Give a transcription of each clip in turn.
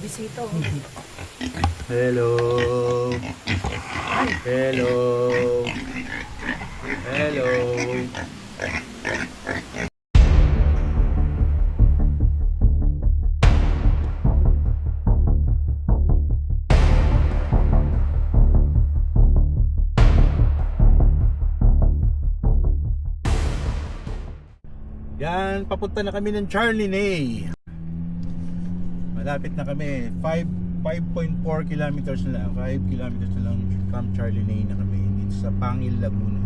bisita. Hello. Hello. Hello. Yan, papunta na kami ng Charlinay. Malapit na kami. 5.4 kilometers na lang. 5 kilometers na lang from Charlinay na kami. Dito sa Pangil, Laguna.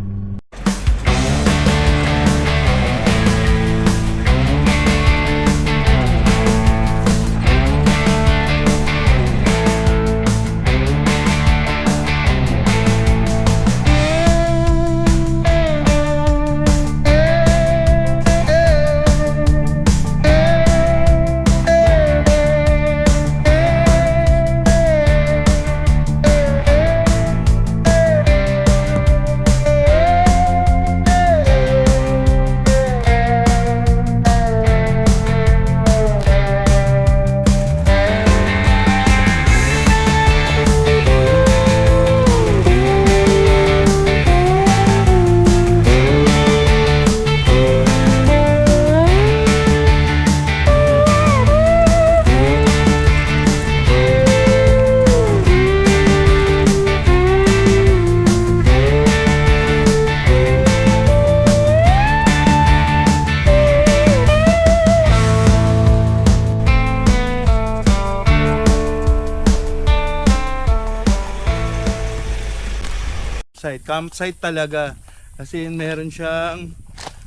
Campsite talaga kasi meron siyang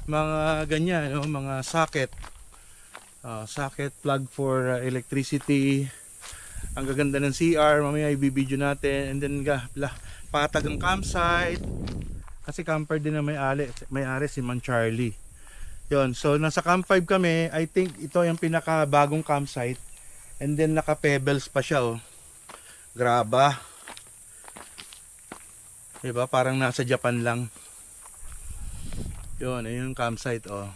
mga ganyan, no? Mga socket, socket plug for electricity. Ang gaganda ng CR, mamaya i-video natin. And then patag ang campsite kasi camper din na may-ari si Man Charlie. Yon, so nasa Camp 5 kami. I think ito yung pinakabagong campsite. And then naka pebbles pa siya, oh. Graba. Diba? Parang nasa Japan lang. Yun, ayun yung campsite, oh.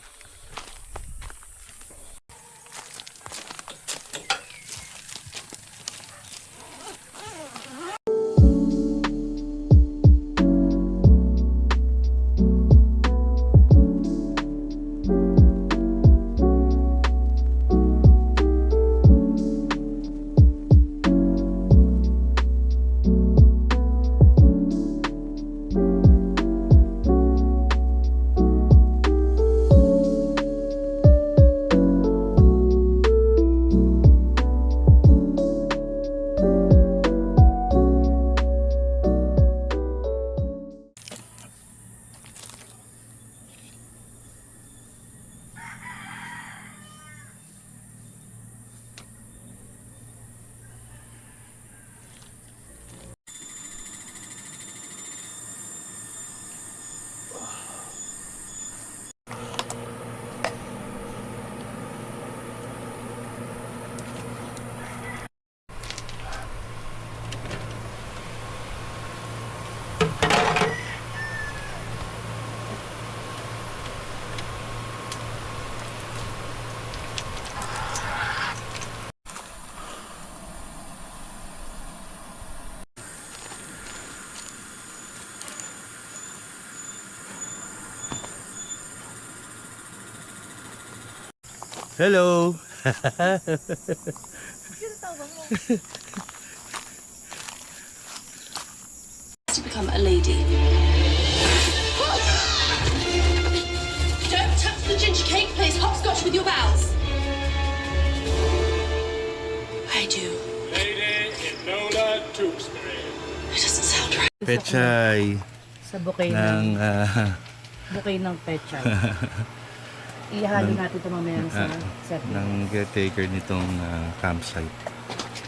Hello. To become a lady. Don't touch the ginger cake, plays hopscotch with your vows. I do. Lady Enola Tewksbury. It doesn't sound right. Pechay Sa bouquet ng ng pechay. Ihalo natin ito mamaya sa setting. ng caretaker nitong campsite.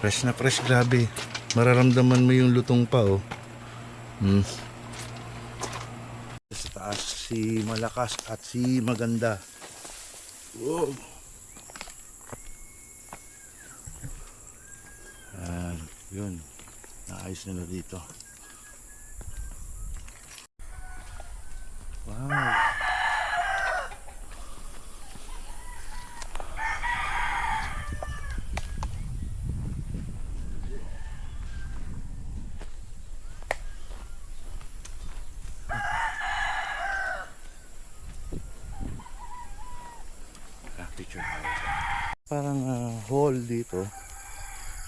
Fresh na fresh, grabe. Mararamdaman mo yung lutong pa, oh. Sa taas si Malakas at si Maganda. Wow. Yun. Naayos nila dito. Wow. picture tayo. Parang hall dito.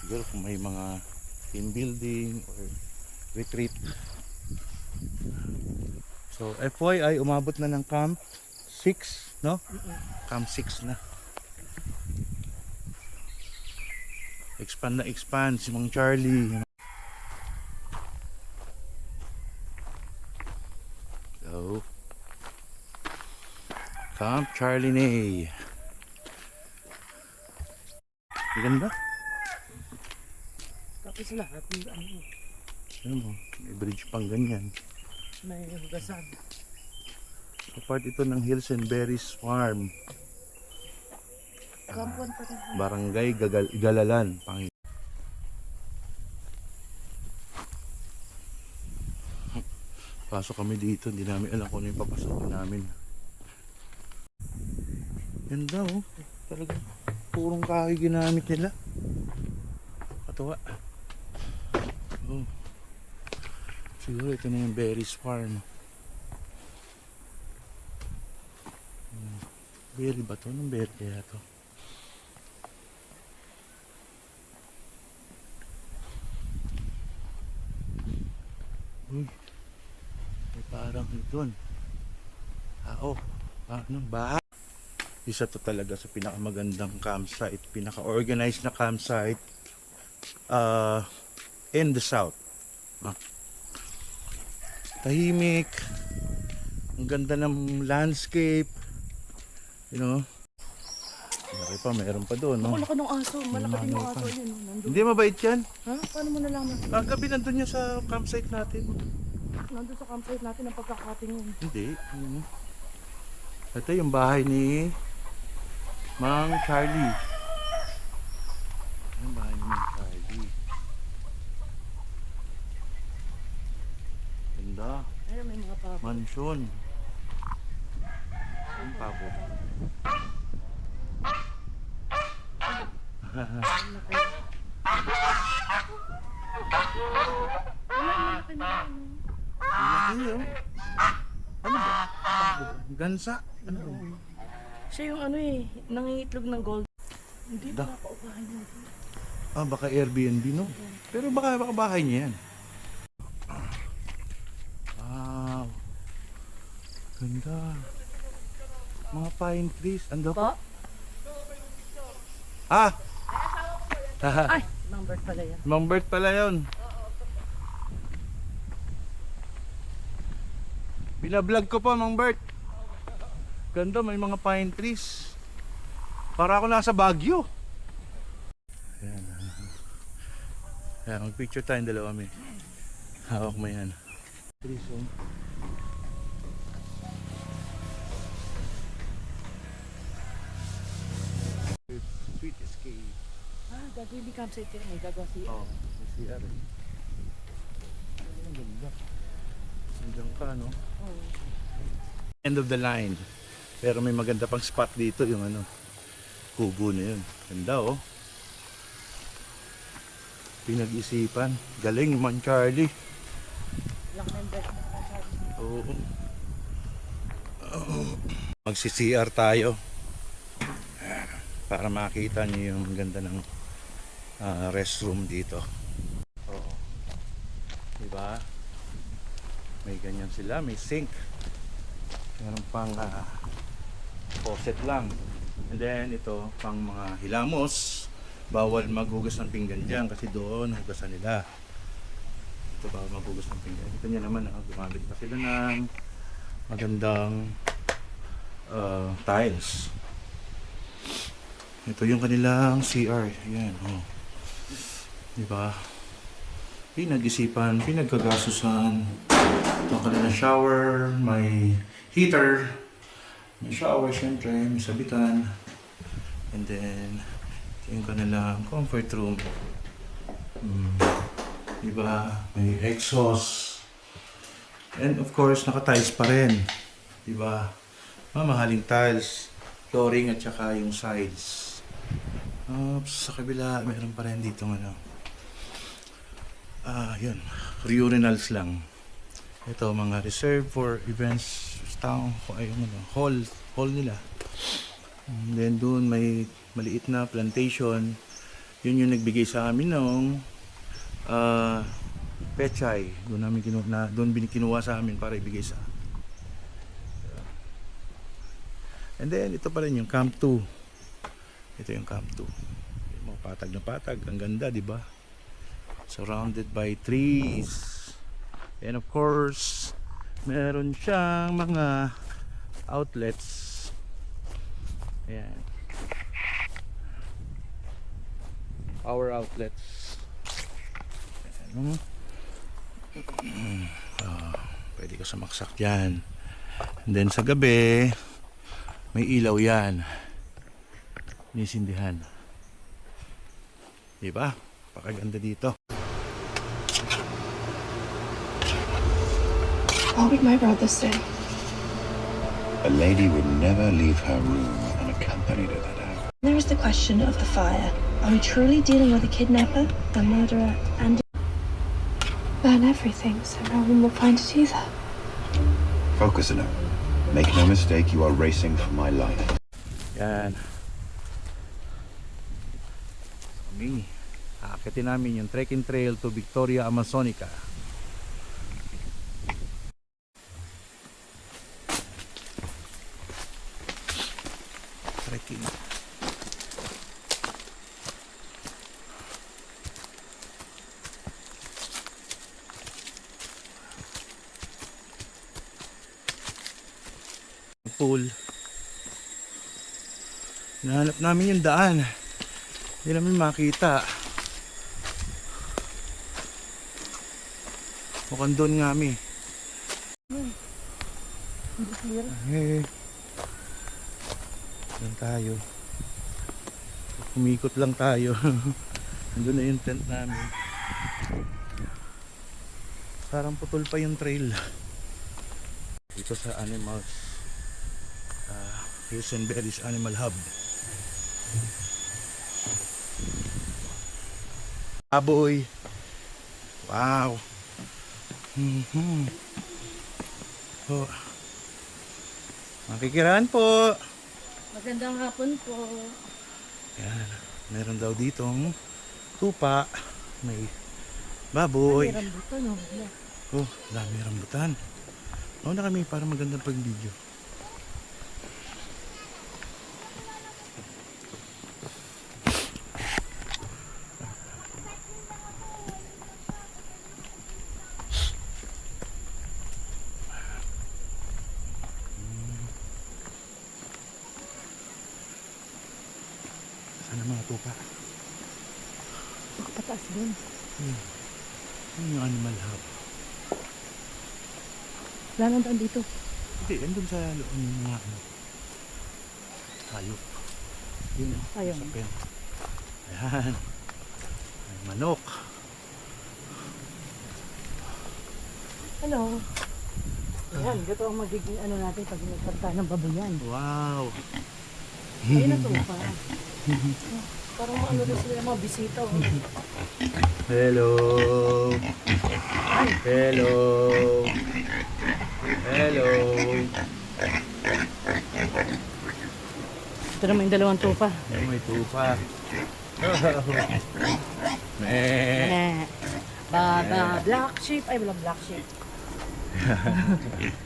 Siguro kung may mga team building or retreat. So FYI, umabot na ng Camp 6, no? Camp 6 na. Expand na expand si Mang Charlie. So, Camp Charlie Nay. Ganda. Tapos lahat, ano, Ano mo, may bridge pang ganyan. may hugasan. So, part ito ng Hills and Berries Farm. Kampuan pa rin. Barangay Galalan. Pasok kami dito, hindi namin alam kung ano yung papasokin namin. Ganda oh. Talaga. Purong kahoy ginamit nila. Katuwa. Oh. Siguro ito na yung Berries Farm. Berry ba to? Anong berry kaya to? Uy. May parang doon. Anong bahay? Isa to talaga sa pinakamagandang campsite, pinaka-organized na campsite in the south. Tahimik, ang ganda ng landscape, you know. Malaki pa, mayroon pa doon, no? Ako laki ng aso, malaki din yung aso yun. Nandun. Hindi mabait yan. Ha? Paano mo nalaman? Kagabi nandun niya sa campsite natin. Nandun sa campsite natin ang pagkakating yun. Hindi. Ito yung bahay ni Mang Charlie. Yung bahay ni Mang Charlie. Ganda. Ayun, may mga pabo. Mansyon. Ang pabo. Laki yun. Ano ba? Pabo. Gansa. Ano ba? Siya yung ano eh, nangingitlog ng gold. Hindi Da. pa paupahan yun. Baka Airbnb, no? Pero baka bahay niya yan. Wow. Ganda. Mga pine trees. Ando Po? Ah! Ay, number pala yan. Mang Bert pala yun. Binablog ko pa, Mang Bert. Ganda, may mga pine trees. Para ako nasa Baguio. Ayan. Ayan, mag-picture tayong dalawa, may. Hawak mo yan. Trees, oh. Sweet escape. Gagawin ni campsite yun. May gagawa siya. Oh, may CR. Ang ganda. Nandiyan ka, no? Oo. End of the line. Pero may maganda pang spot dito, yung ano, kubo na yun. Ganda, oh. Pinag-isipan. Galing, Man Charlie. Lang member. Oo. Magsi-CR tayo. Para makita niyo yung ganda ng restroom dito. Oo. Diba? May ganyan sila, may sink. Meron pang faucet lang. And then ito pang mga hilamos. Bawal maghugas ng pinggan dyan kasi doon hugasan nila. Ito bawal maghugas ng pinggan. Ito niya naman, gumamit pa sila ng magandang tiles. Ito yung kanilang CR. Yan, oh. Diba? Pinag-isipan, pinagkagasusan. Ito ang kanilang shower, may heater, may shower syempre, may sabitan. And then, ito yung kanilang comfort room. Diba? May exhaust. And of course, naka-tiles pa rin. Diba? Mamahaling tiles, flooring at saka yung sides. Sa kabila, meron pa rin dito ano. Yun. Urinals lang. Ito, mga reserved for events, town, ay, ano, hall nila. And then doon may maliit na plantation. Yun yung nagbigay sa amin ng pechay. Doon kinuha sa amin para ibigay sa. And then ito pa rin yung Camp 2. Ito yung Camp 2. Mga patag na patag, ang ganda, di ba? Surrounded by trees. And of course, meron siyang mga outlets. Ayan. Power outlets. Ayan. Pwede ka sumaksak dyan. And then sa gabi, may ilaw yan. Nisindihan. Diba? Pakaganda dito. What would my brother say? A lady would never leave her room unaccompanied at that hour. There is the question of the fire. Are we truly dealing with a kidnapper, a murderer, and burn everything so no one will find it either? Focus, Enoch. Make no mistake, you are racing for my life. Yan. Okay. Aakitin namin yung trekking trail to Victoria Amazonica. Trekking. Pool. Nahanap namin yung daan. Hindi namin makita. Mukhang doon nga kami. Doon tayo. Umikot lang tayo. Doon na yung tent namin. Parang putol pa yung trail. Dito sa animals. Hills Berries Animal Hub. Baboy. Wow. Oh. Makikiraan po. Magandang hapon po. Yan. Meron daw ditong tupa. May baboy. May rambutan, no? Oh, dami rambutan. Mauna kami para magandang pag-video. Sana mga tupa. Pataas din. Ano yung animal hub? Wala nang daan dito. Hindi, andun sa loob ng mga hayop. Yun o, Ayun. sa pen. Ayan. May manok. Hello. Ayan, ito ang magiging ano natin pag nagkarta ng babuyan. Wow. Ayun na tupa. Parang ano na sila mga bisita. Oh. Hello. Hello. Hello. Ito naman yung dalawang tupa. May tupa. Meh. Black sheep. Ay, wala black sheep.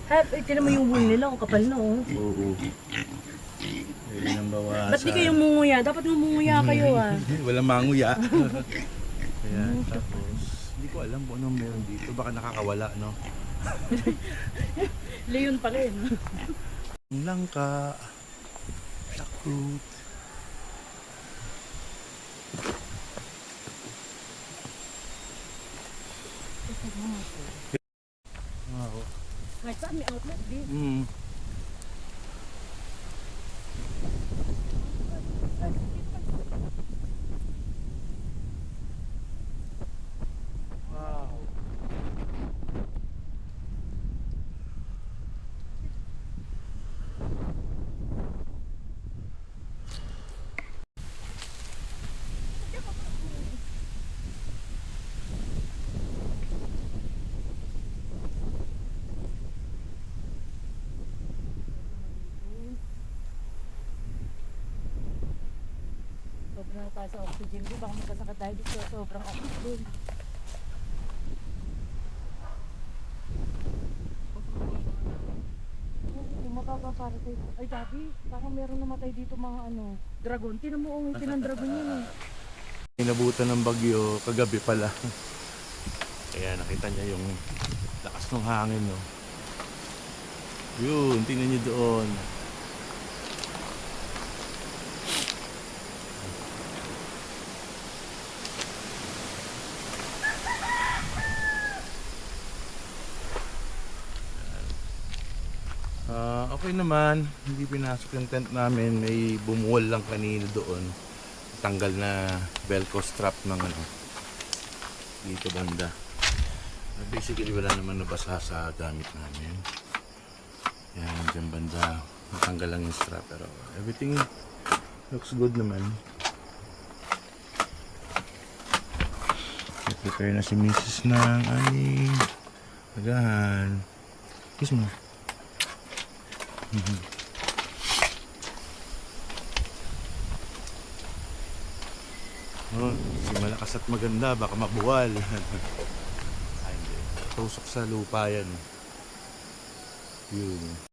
Ito naman yung wool nila. Ang kapal na, oh. Oo. Pwede nang bawasan. Ba't di kayo munguya? Dapat munguya kayo, ah. Walang manguya. Ayan, tapos hindi ko alam kung anong meron dito. Baka nakakawala, no? Leon pa rin. Ang langka. Blackroot. Wow. Kahit saan may outlet din. Wow. na tayo sa oxygen. Di baka magkasakit tayo dito sa sobrang oxygen. Mababa para tayo. Ay, Gabi, parang meron namatay dito mga dragon. Tinan mo, umitin ng dragon yun eh. Inabutan ng bagyo kagabi pala. Kaya nakita niya yung lakas ng hangin, no. Yun, tingnan niyo doon. Okay naman, hindi pinasok yung tent namin. May bumuwal lang kanina doon. Tanggal na velcro strap ng dito banda. Basically wala naman nabasa sa gamit namin. Yan, dyan banda natanggal lang yung strap, pero everything looks good naman. Prepare na si Mrs. ng aming agahan. Kiss mo. Oh, si malakas at maganda, baka mabuwal. Ay, hindi. Tusok sa lupa yan. Yun.